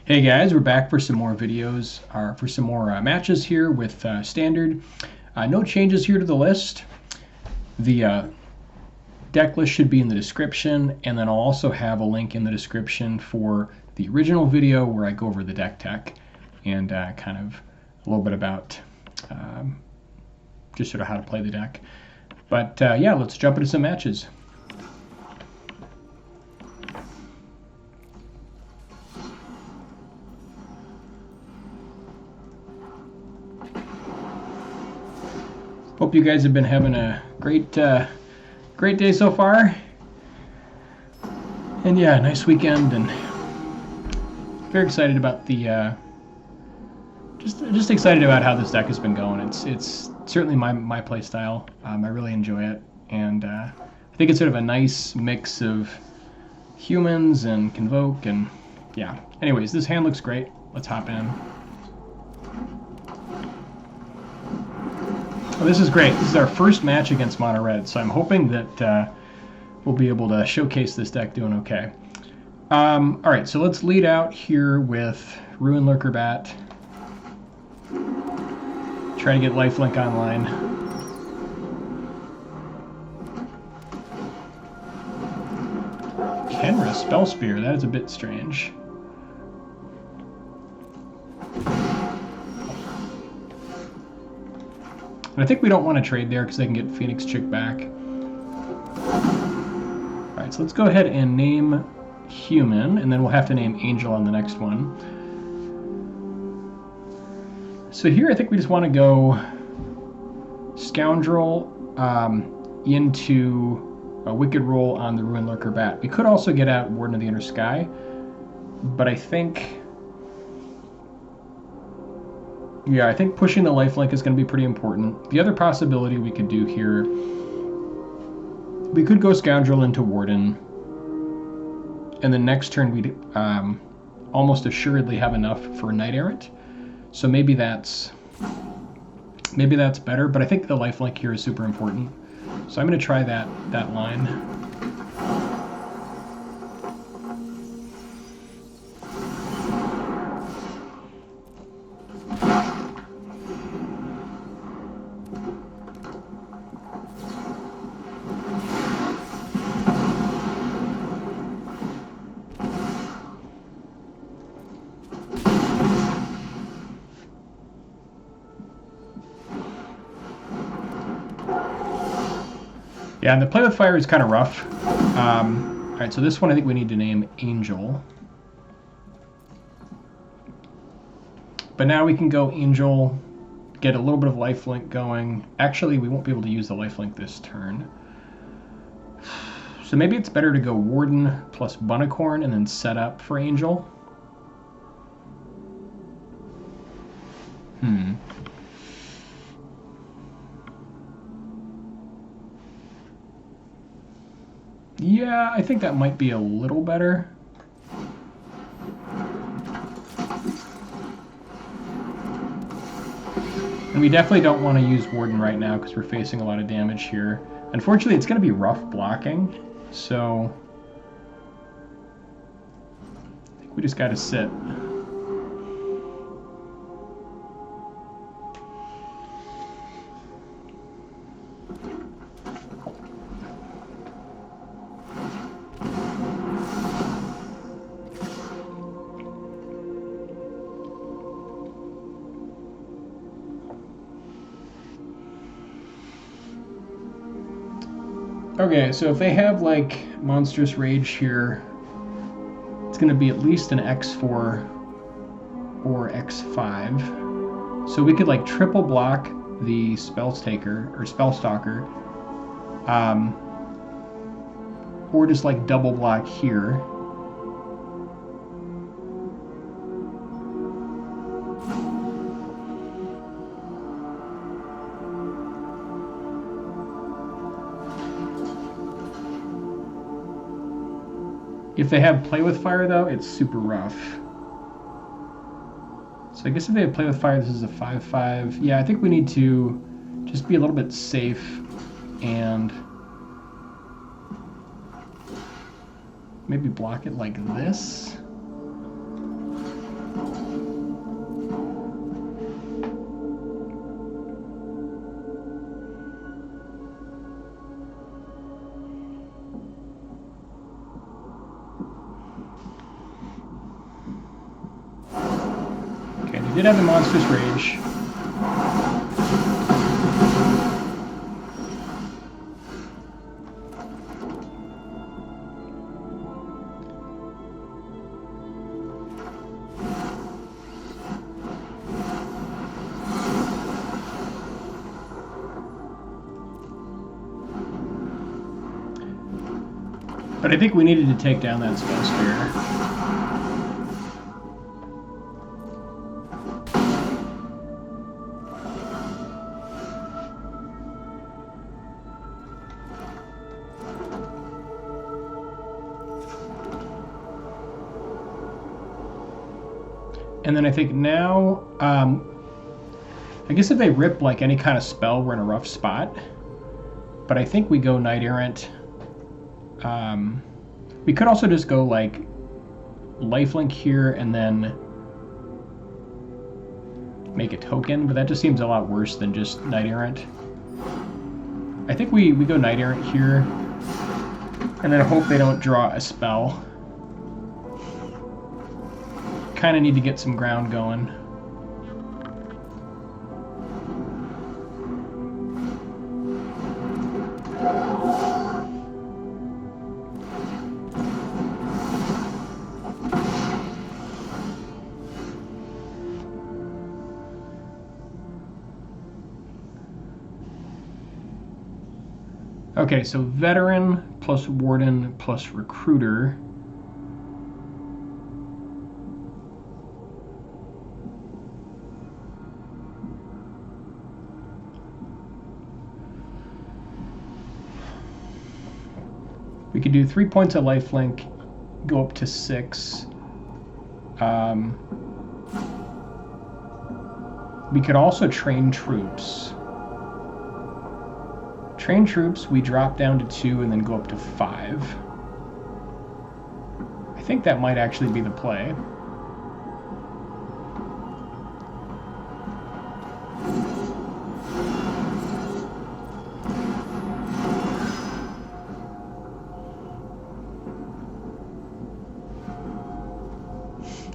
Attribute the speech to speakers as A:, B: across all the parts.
A: Hey guys, we're back for some more videos, for some more matches here with Standard. No changes here to the list. The deck list should be in the description, and then I'll also have a link in the description for the original video where I go over the deck tech and kind of a little bit about just sort of how to play the deck. But yeah, let's jump into some matches. Hope you guys have been having a great day so far. And yeah, nice weekend, and very excited about the just excited about how this deck has been going. It's certainly my play style. I really enjoy it, and I think it's sort of a nice mix of humans and Convoke, and yeah. Anyways, this hand looks great. Let's hop in. Well, this is great. This is our first match against Mono Red, so I'm hoping that we'll be able to showcase this deck doing okay. All right, so let's lead out here with Ruin Lurker Bat. Try to get Lifelink online. Kenra Spell Spear, that is a bit strange. And I think we don't want to trade there because they can get Phoenix Chick back. Alright, so let's go ahead and name Human, and then we'll have to name Angel on the next one. So here I think we just want to go Scoundrel into a Wicked Roll on the Ruin Lurker Bat. We could also get out Warden of the Inner Sky, but I think... yeah, I think pushing the lifelink is going to be pretty important. The other possibility we could do here, we could go Scoundrel into Warden, and then next turn we'd almost assuredly have enough for Knight Errant. So maybe that's better, but I think the lifelink here is super important. So I'm going to try that line. Yeah, and the play with fire is kind of rough. All right, so this one I think we need to name Angel. But now we can go Angel, get a little bit of lifelink going. Actually, we won't be able to use the lifelink this turn. So maybe it's better to go Warden plus Bunicorn and then set up for Angel. Yeah, I think that might be a little better. And we definitely don't want to use Warden right now because we're facing a lot of damage here. Unfortunately, it's going to be rough blocking, so I think we just got to sit. Okay, so if they have like Monstrous Rage here, it's going to be at least an X4 or X5. So we could like triple block the Spellstaker or Spellstalker, or just like double block here. If they have Play with Fire, though, it's super rough. So I guess if they have Play with Fire, this is a 5/5. Yeah, I think we need to just be a little bit safe and maybe block it like this. He did have the Monstrous Rage. But I think we needed to take down that Spell Sphere. And then I think now, I guess if they rip like any kind of spell, we're in a rough spot. But I think we go Knight Errant. We could also just go like lifelink here and then make a token, but that just seems a lot worse than just Knight Errant. I think we go Knight Errant here and then hope they don't draw a spell. Kind of need to get some ground going. Okay, so Veteran plus Warden plus Recruiter. We could do 3 points of lifelink, go up to 6. We could also train troops. Train troops, we drop down to 2 and then go up to 5. I think that might actually be the play.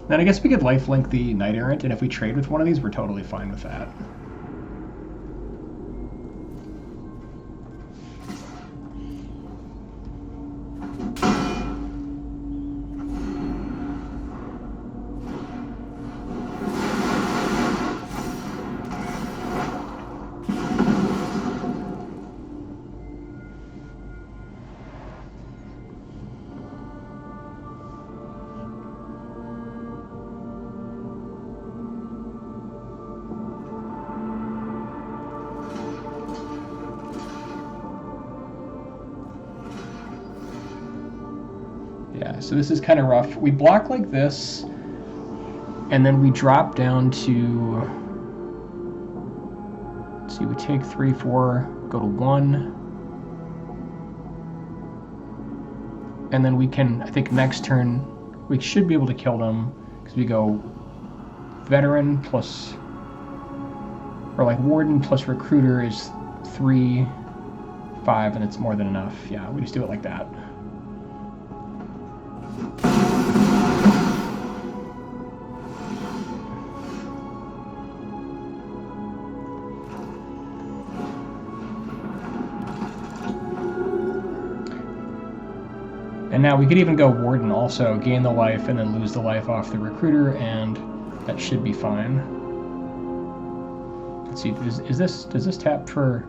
A: Then I guess we could lifelink the Knight Errant, and if we trade with one of these, we're totally fine with that. Yeah, so this is kind of rough. We block like this, and then we drop down to, let's see, we take 3, 4, go to 1. And then we can, I think next turn, we should be able to kill them, because we go Veteran plus, or like Warden plus Recruiter is 3, 5, and it's more than enough. Yeah, we just do it like that. And now we could even go Warden also, gain the life and then lose the life off the Recruiter, and that should be fine. Let's see, does this tap for...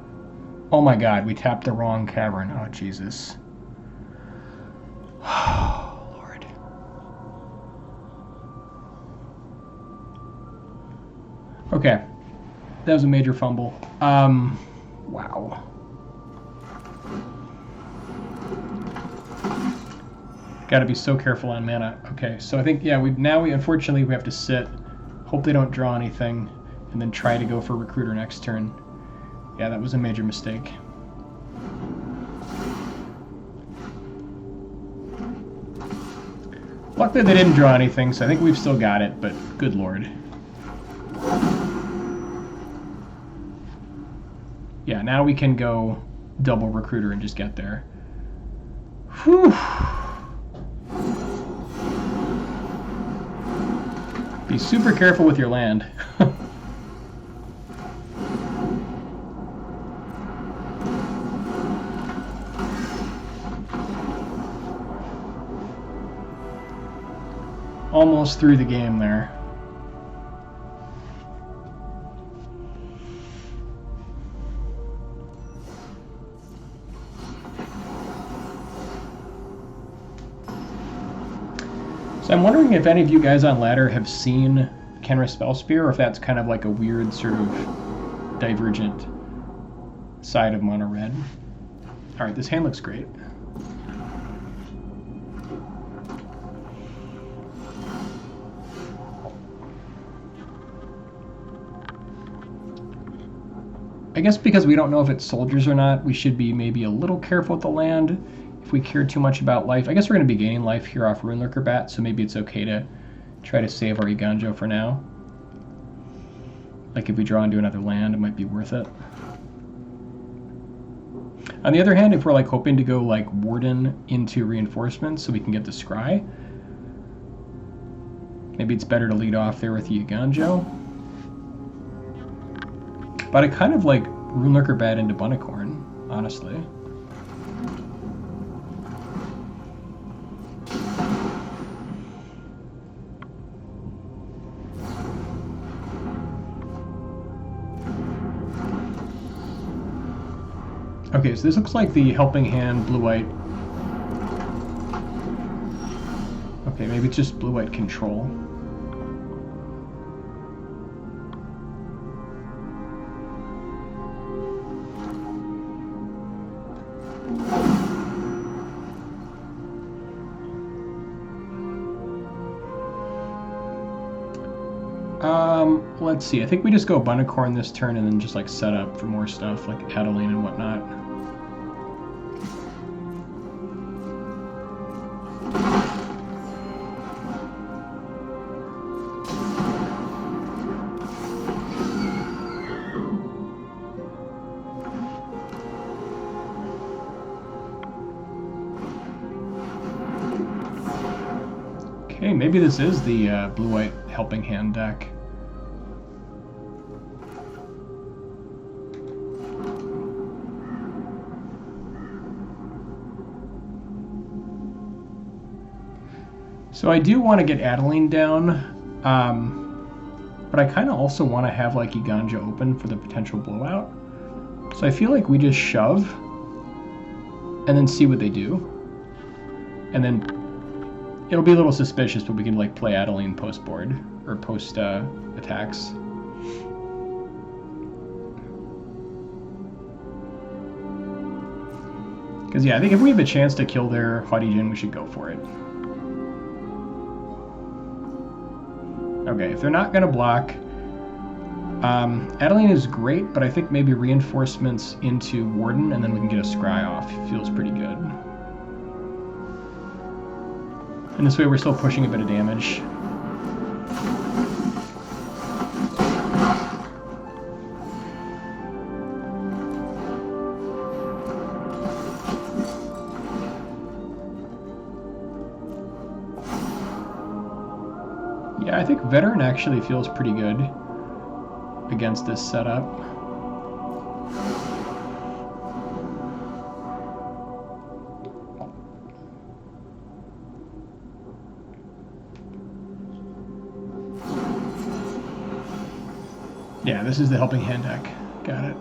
A: Oh my god, we tapped the wrong cavern. Oh, Jesus. Oh, Lord. Okay. That was a major fumble. Wow. Got to be so careful on mana. Okay, so I think, yeah, we unfortunately we have to sit, hope they don't draw anything, and then try to go for Recruiter next turn. Yeah, that was a major mistake. Luckily they didn't draw anything, so I think we've still got it, but good lord. Yeah, now we can go double Recruiter and just get there. Whew. Be super careful with your land. Almost through the game there. So I'm wondering if any of you guys on ladder have seen Kenra Spellspear, or if that's kind of like a weird sort of divergent side of mono red. All right, this hand looks great. I guess because we don't know if it's soldiers or not, we should be maybe a little careful with the land. If we care too much about life, I guess we're going to be gaining life here off Runelurker Bat, so maybe it's okay to try to save our Iganjo for now. Like if we draw into another land, it might be worth it. On the other hand, if we're like hoping to go like Warden into reinforcements so we can get the Scry, maybe it's better to lead off there with the Iganjo. But I kind of like Runelurker Bat into Bunnicorn, honestly. Okay, so this looks like the helping hand blue-white. Okay, maybe it's just blue-white control. Let's see. I think we just go Bunnicorn this turn and then just like set up for more stuff like Adeline and whatnot. Okay, maybe this is the blue-white helping hand deck. So I do want to get Adeline down, but I kind of also want to have like Iganjo open for the potential blowout. So I feel like we just shove and then see what they do. And then it'll be a little suspicious, but we can like play Adeline post board or post attacks. Because yeah, I think if we have a chance to kill their Haughty Djinn, we should go for it. Okay, if they're not going to block, Adeline is great, but I think maybe reinforcements into Warden, and then we can get a Scry off. Feels pretty good. And this way we're still pushing a bit of damage. Yeah, I think Veteran actually feels pretty good against this setup. Yeah, this is the helping hand deck. Got it.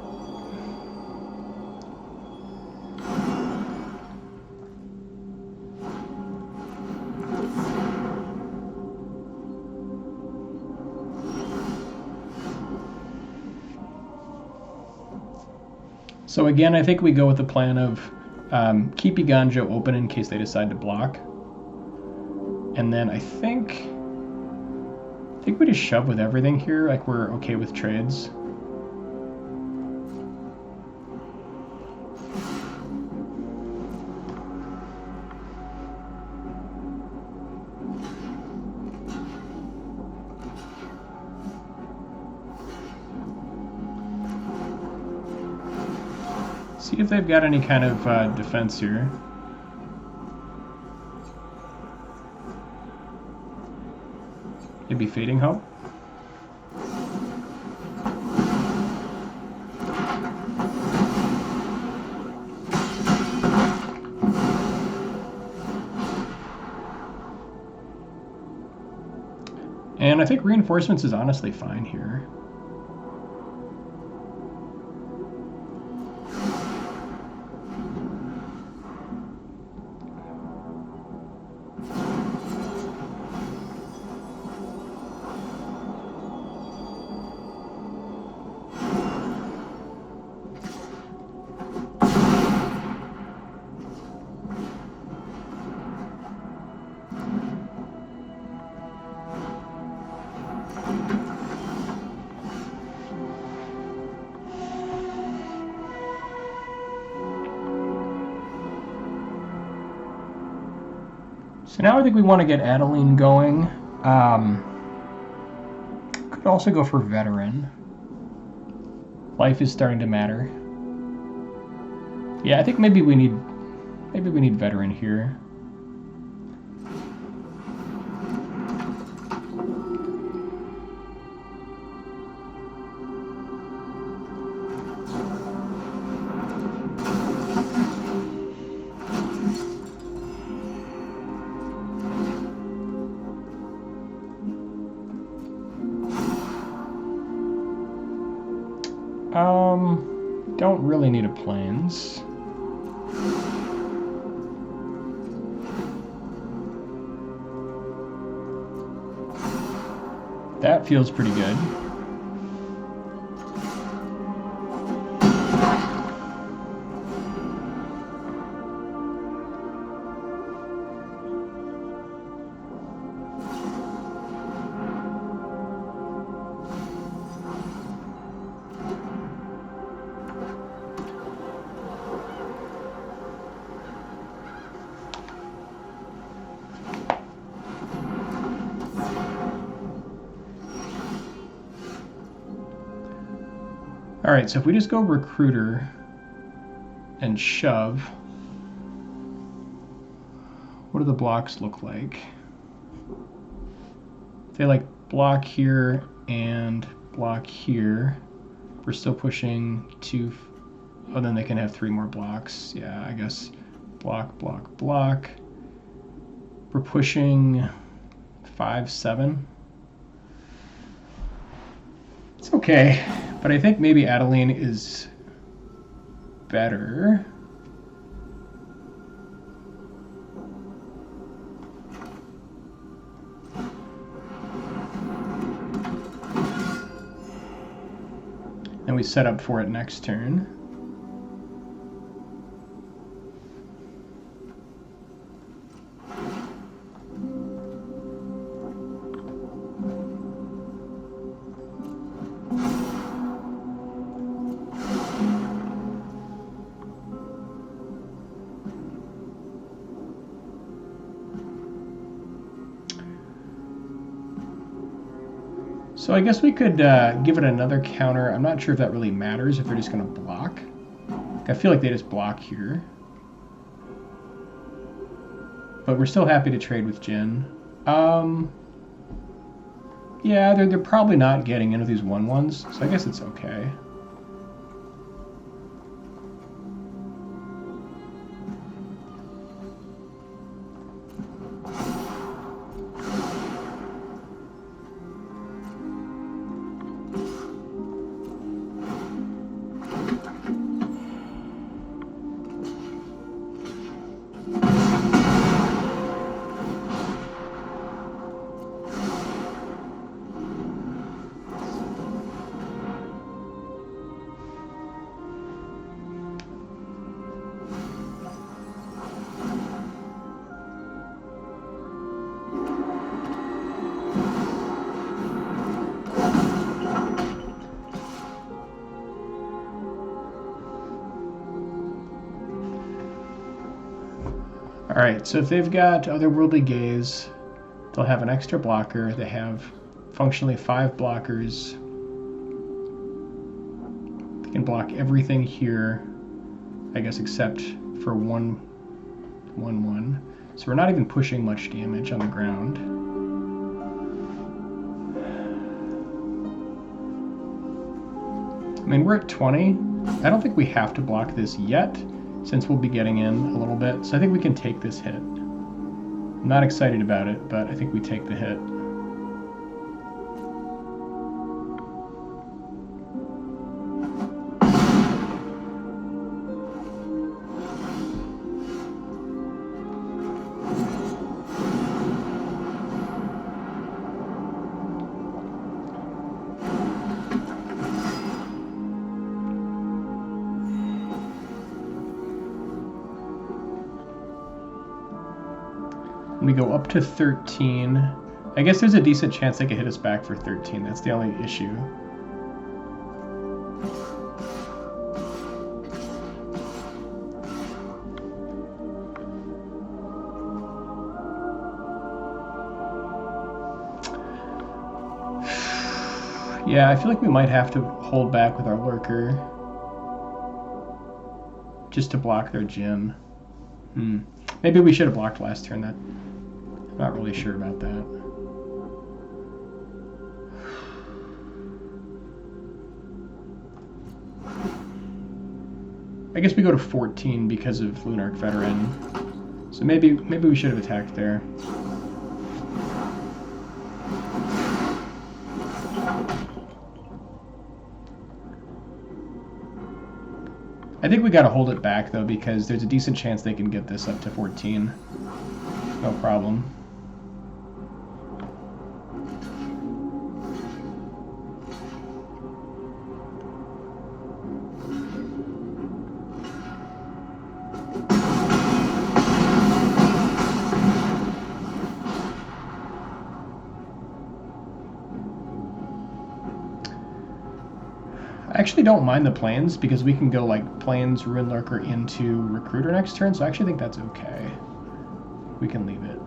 A: So again, I think we go with the plan of keep Iganjo open in case they decide to block. And then I think we just shove with everything here, like we're okay with trades. See if they've got any kind of defense here. Maybe Fading Hope. And I think Reinforcements is honestly fine here. So now I think we want to get Adeline going. Could also go for Veteran. Life is starting to matter. Yeah, I think maybe we need Veteran here. Don't really need a plains. That feels pretty good. All right, so if we just go Recruiter and shove, what do the blocks look like? They like block here and block here. We're still pushing 2. Oh, then they can have 3 more blocks. Yeah, I guess block, block, block. We're pushing 5, 7. It's okay. But I think maybe Adeline is better. And we set up for it next turn. So I guess we could give it another counter. I'm not sure if that really matters, if they're just going to block. I feel like they just block here. But we're still happy to trade with Djinn. Yeah, they're probably not getting into these 1/1s, so I guess it's okay. All right, so if they've got Otherworldly Gaze, they'll have an extra blocker. They have functionally 5 blockers. They can block everything here, I guess, except for 1/1. So we're not even pushing much damage on the ground. mean, we're at 20. I don't think we have to block this yet, since we'll be getting in a little bit. So I think we can take this hit. I'm not excited about it, but I think we take the hit. We go up to 13. I guess there's a decent chance they could hit us back for 13. That's the only issue. Yeah, I feel like we might have to hold back with our lurker just to block their Djinn. Maybe we should have blocked last turn. I'm not really sure about that. I guess we go to 14 because of Lunarch Veteran. So maybe we should have attacked there. I think we got to hold it back though, because there's a decent chance they can get this up to 14. No problem. I actually don't mind the planes because we can go like planes, Ruin Lurker into Recruiter next turn, so I actually think that's okay. We can leave it.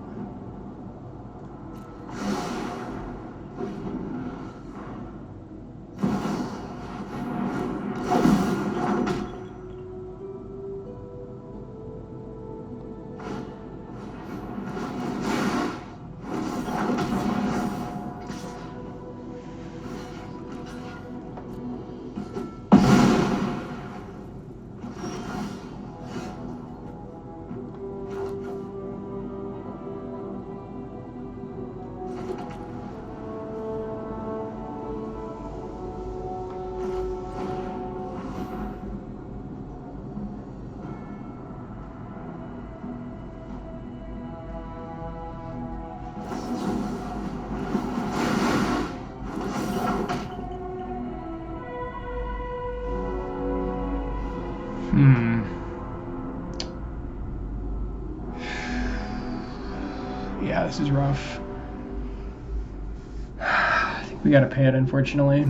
A: Yeah, this is rough. I think we gotta pay it, unfortunately.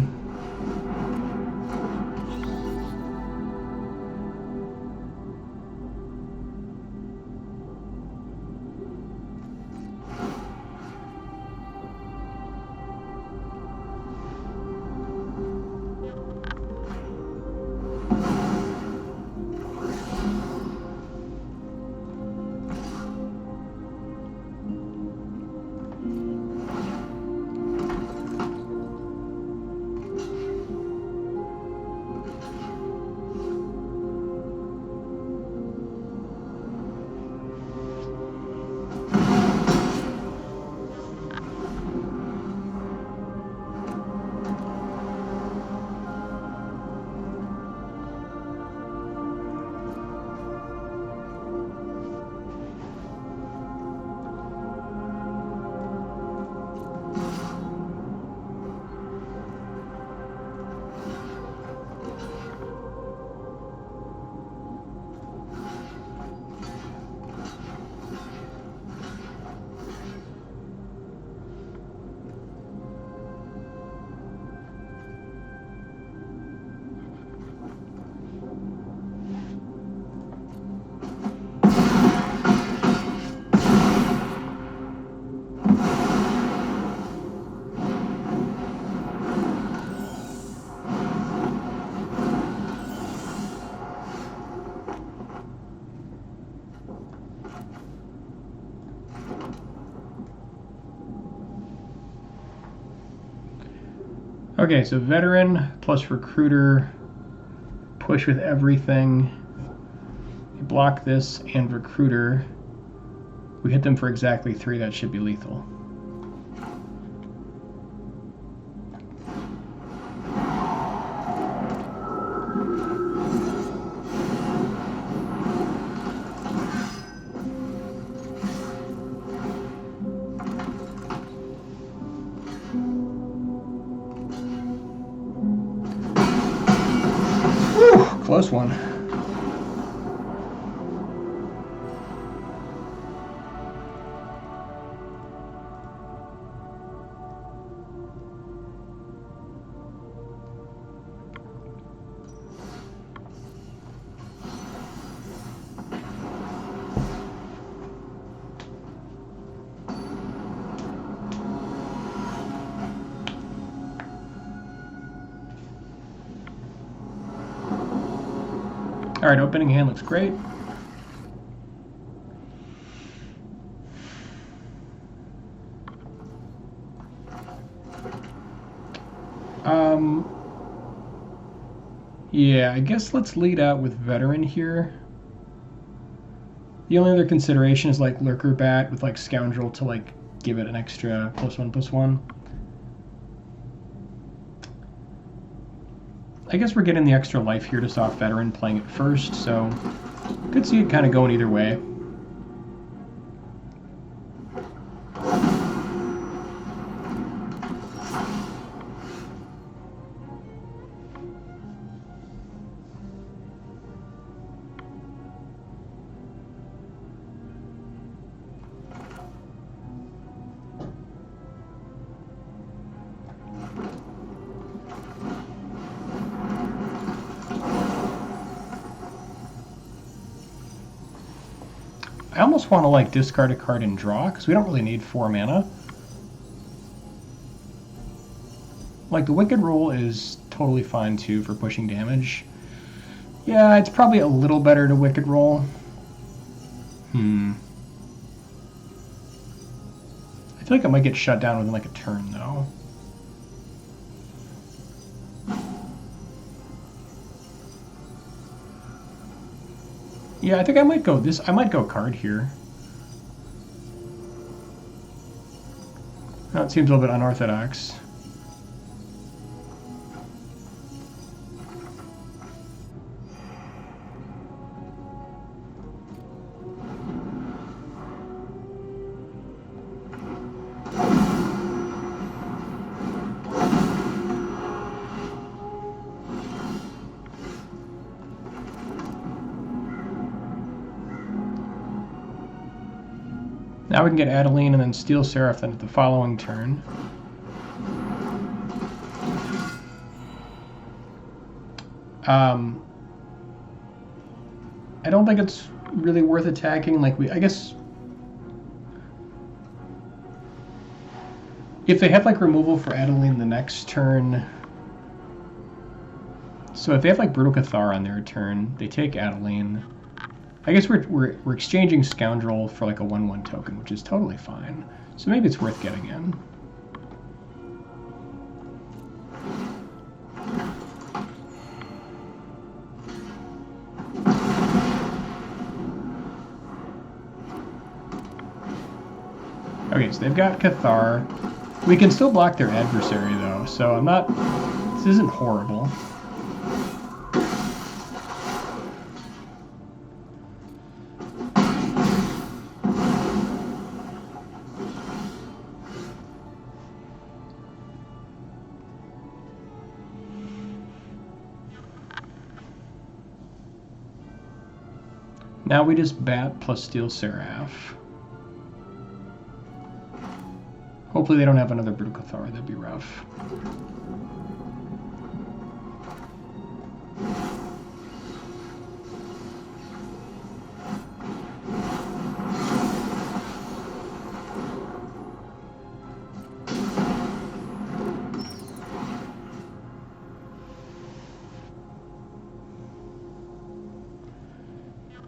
A: Okay, so Veteran plus Recruiter push with everything. We block this and Recruiter. We hit them for exactly 3. That should be lethal. Whew, close one. All right, opening hand looks great. Yeah, I guess let's lead out with Veteran here. The only other consideration is like Lurker Bat with like Scoundrel to like give it an extra +1/+1. I guess we're getting the extra life here to soft Veteran playing it first, so could see it kind of going either way. I almost want to like discard a card and draw, because we don't really need 4 mana. Like the Wicked Rule is totally fine too for pushing damage. Yeah, it's probably a little better to Wicked Roll. I feel like it might get shut down within like a turn though. Yeah, I think I might go this. I might go card here. That seems a little bit unorthodox. Now we can get Adeline and then Steel Seraph then at the following turn. I don't think it's really worth attacking. Like I guess if they have like removal for Adeline the next turn. So if they have like Brutal Cathar on their turn, they take Adeline. I guess we're exchanging Scoundrel for like a 1/1 token, which is totally fine. So maybe it's worth getting in. Okay, so they've got Cathar. We can still block their adversary though, so I'm not. This isn't horrible. Now we just bat plus Steel Seraph. Hopefully they don't have another Brutal Cathar, that'd be rough.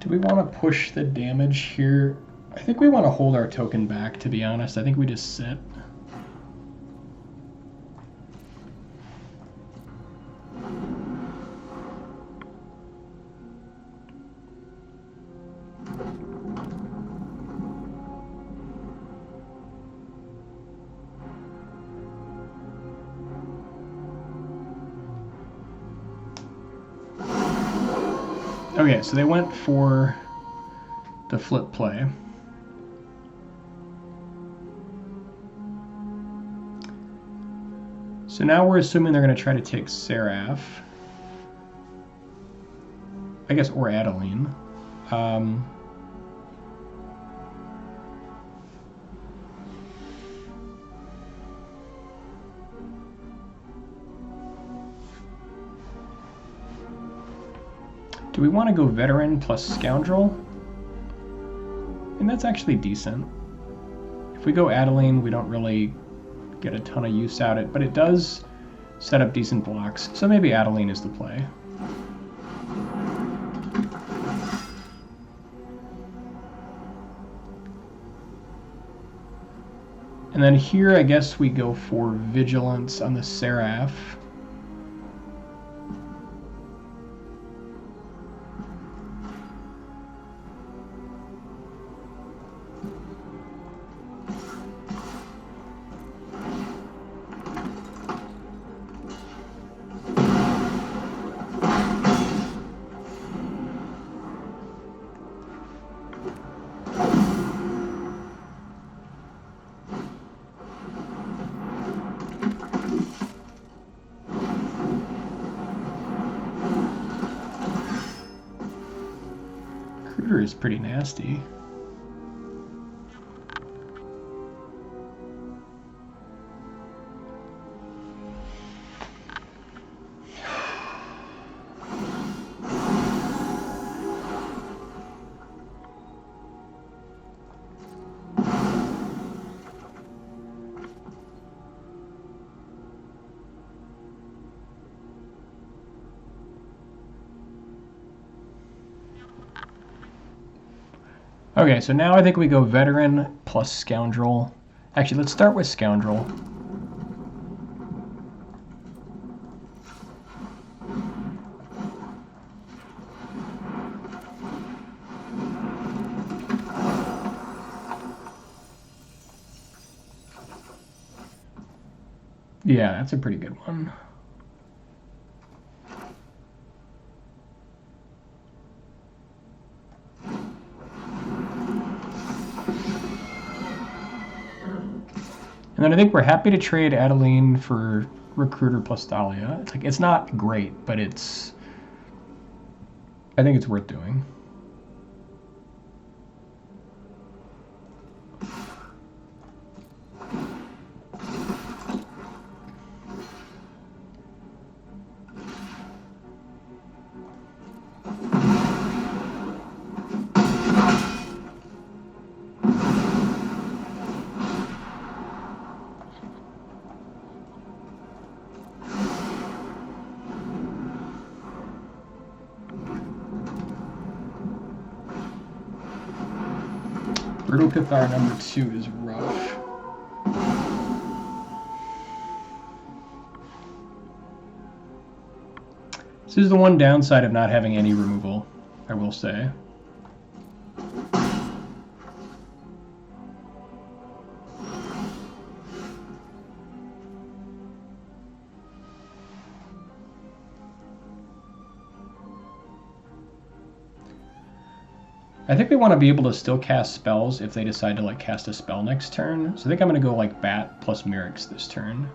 A: Do we want to push the damage here? I think we want to hold our token back, to be honest. I think we just sit. Okay, so they went for the flip play. So now we're assuming they're going to try to take Seraph. I guess, or Adeline. Do we want to go Veteran plus Scoundrel? And that's actually decent. If we go Adeline, we don't really get a ton of use out of it, but it does set up decent blocks. So maybe Adeline is the play. And then here, I guess we go for Vigilance on the Seraph. Is pretty nasty. Okay, so now I think we go Veteran plus Scoundrel. Actually, let's start with Scoundrel. Yeah, that's a pretty good one. And then I think we're happy to trade Adeline for Recruiter plus Dahlia. It's like, it's not great, but I think it's worth doing. Brutal Cathar number 2 is rough. This is the one downside of not having any removal, I will say. I think we want to be able to still cast spells if they decide to like cast a spell next turn. So I think I'm going to go like Bat plus Mirrex this turn.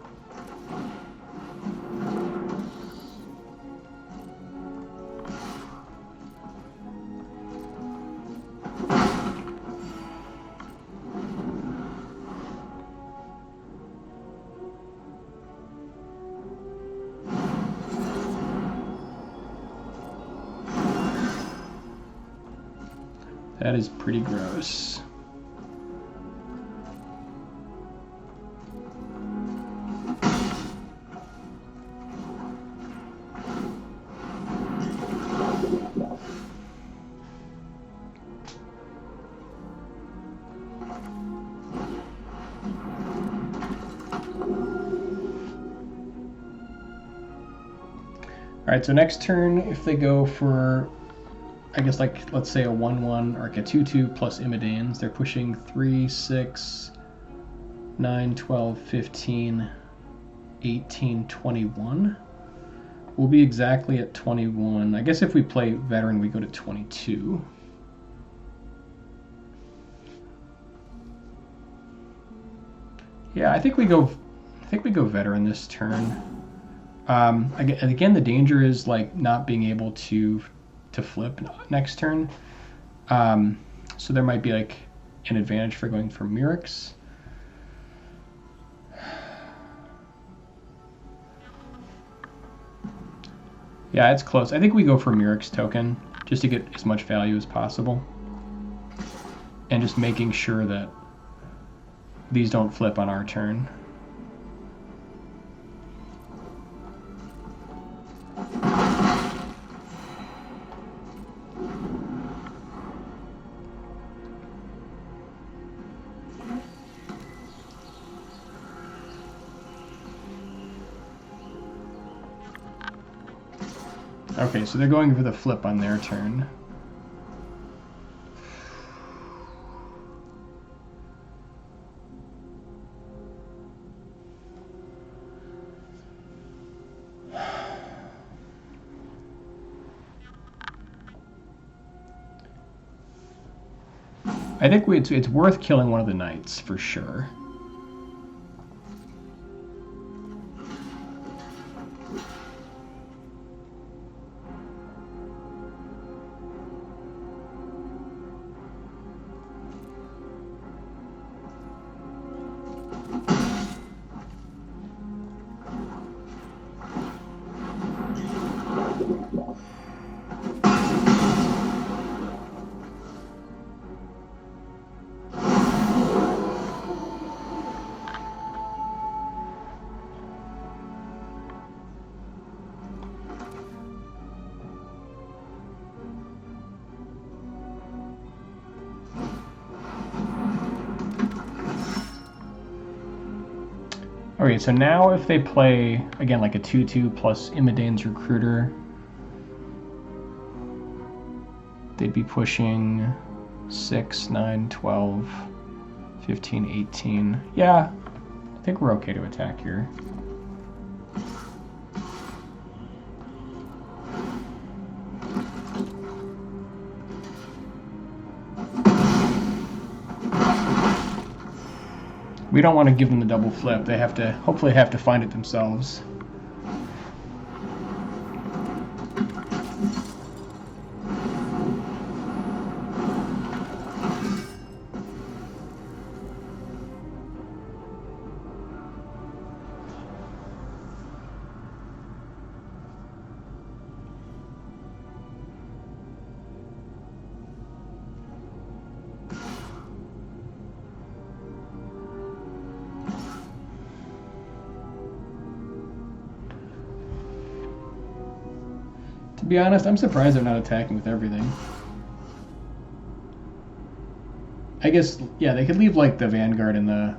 A: That is pretty gross. All right, so next turn, if they go for, I guess, like, let's say a 1/1 or like a 2/2 plus Imidanes, they're pushing 3, 6, 9, 12, 15, 18, 21. we'll be exactly at 21. I guess if we play veteran, we go to 22. Yeah, I think we go veteran this turn. Again, the danger is like not being able to flip next turn. So there might be like an advantage for going for Mirrex. Yeah, it's close. I think we go for Mirrex token just to get as much value as possible. And just making sure that these don't flip on our turn. Okay, so they're going for the flip on their turn. I think it's worth killing one of the knights for sure. Okay, so now if they play, again, like a 2-2 plus Imidane's Recruiter, they'd be pushing 6, 9, 12, 15, 18. Yeah, I think we're okay to attack here. We don't want to give them the double flip. They have to, hopefully have to find it themselves. To be honest, I'm surprised they're not attacking with everything. I guess, yeah, they could leave like the Vanguard and the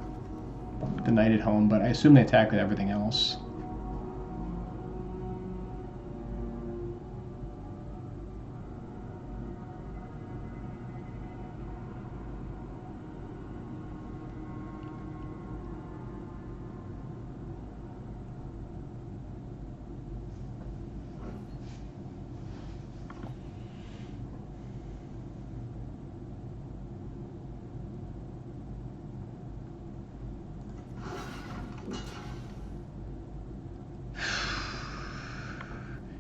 A: Knight at home, but I assume they attack with everything else.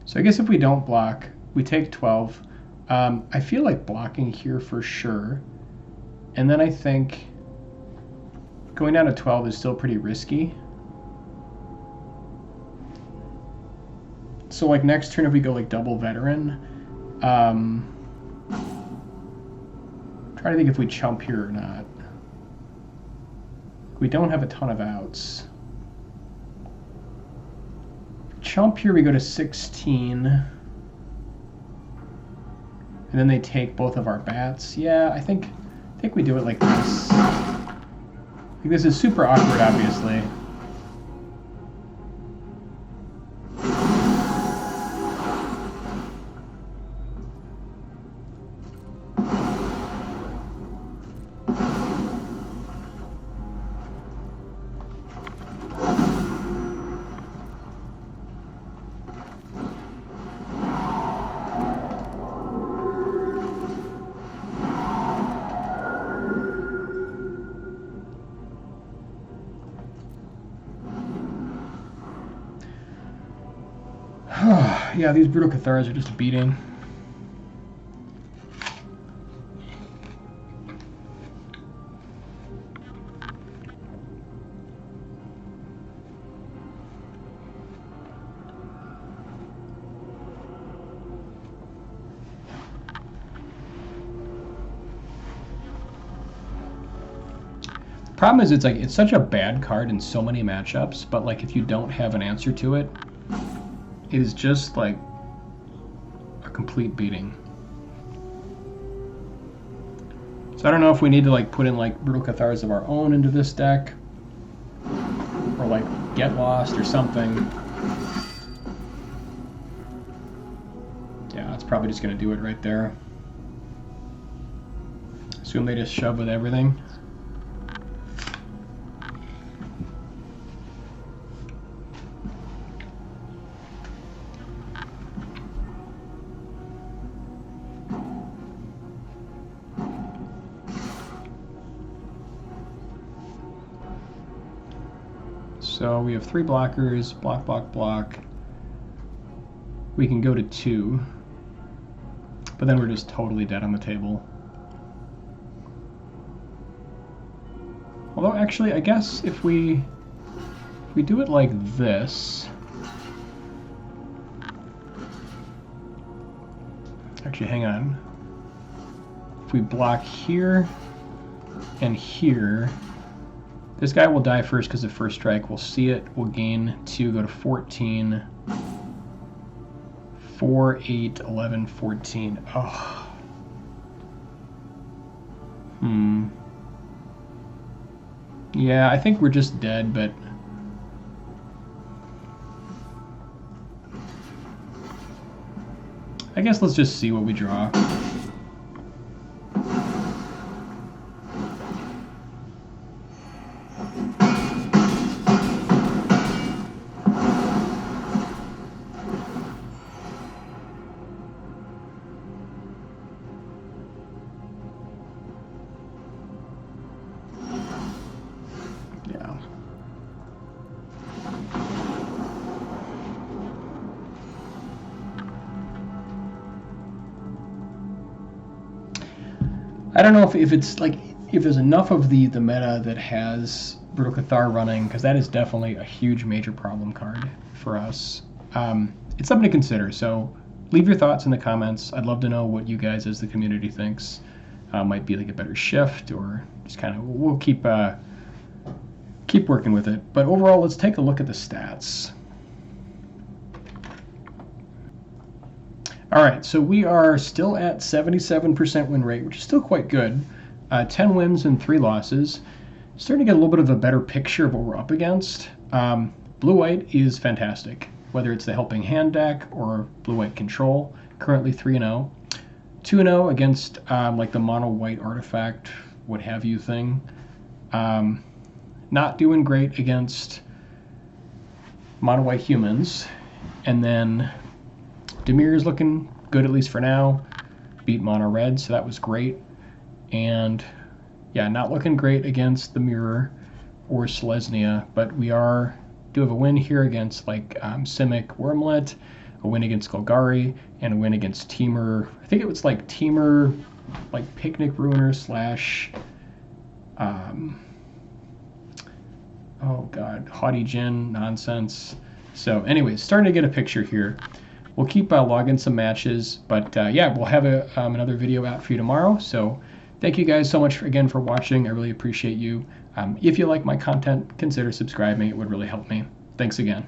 A: So I guess if we don't block, we take 12. I feel like blocking here for sure. And then I think going down to 12 is still pretty risky. So like next turn if we go like double veteran, try to think if we chump here or not. We don't have a ton of outs. Chump here, we go to 16. And then they take both of our bats. Yeah, I think we do it like this. Like this is super awkward, obviously. Yeah, these Brutal Cathars are just beating. Problem is, it's such a bad card in so many matchups, but like if you don't have an answer to it, it is just like a complete beating. So I don't know if we need to like put in like Brutal Cathars of our own into this deck, or like Get Lost or something. Yeah, that's probably just gonna do it right there. Assume they just shove with everything. So we have 3 blockers, block, block, block. We can go to 2, but then we're just totally dead on the table. Although actually, I guess if we do it like this, actually hang on. If we block here and here, this guy will die first because of first strike. We'll see it. We'll gain 2, go to 14. 4, 8, 11, 14. Oh. Yeah, I think we're just dead, but I guess let's just see what we draw. I don't know if it's like, if there's enough of the meta that has Brutal Cathar running, because that is definitely a huge major problem card for us. It's something to consider, so leave your thoughts in the comments. I'd love to know what you guys as the community thinks might be like a better shift, or just kind of, we'll keep working with it. But overall, let's take a look at the stats. All right, so we are still at 77% win rate, which is still quite good. 10 wins and 3 losses. Starting to get a little bit of a better picture of what we're up against. Blue-white is fantastic, whether it's the Helping Hand deck or blue-white control. Currently 3-0. 2-0 against like the mono-white artifact, what have you thing. Not doing great against mono-white humans. And then Dimir is looking good, at least for now. Beat mono red, so that was great. And yeah, not looking great against the Mirror or Selesnya, but we do have a win here against like Simic Wormlet, a win against Golgari, and a win against Temur. I think it was like Temur, like Picnic Ruiner slash oh god, Haughty Djinn nonsense. So anyways, starting to get a picture here. We'll keep logging some matches, but yeah, we'll have another video out for you tomorrow. So thank you guys so much again for watching. I really appreciate you. If you like my content, consider subscribing. It would really help me. Thanks again.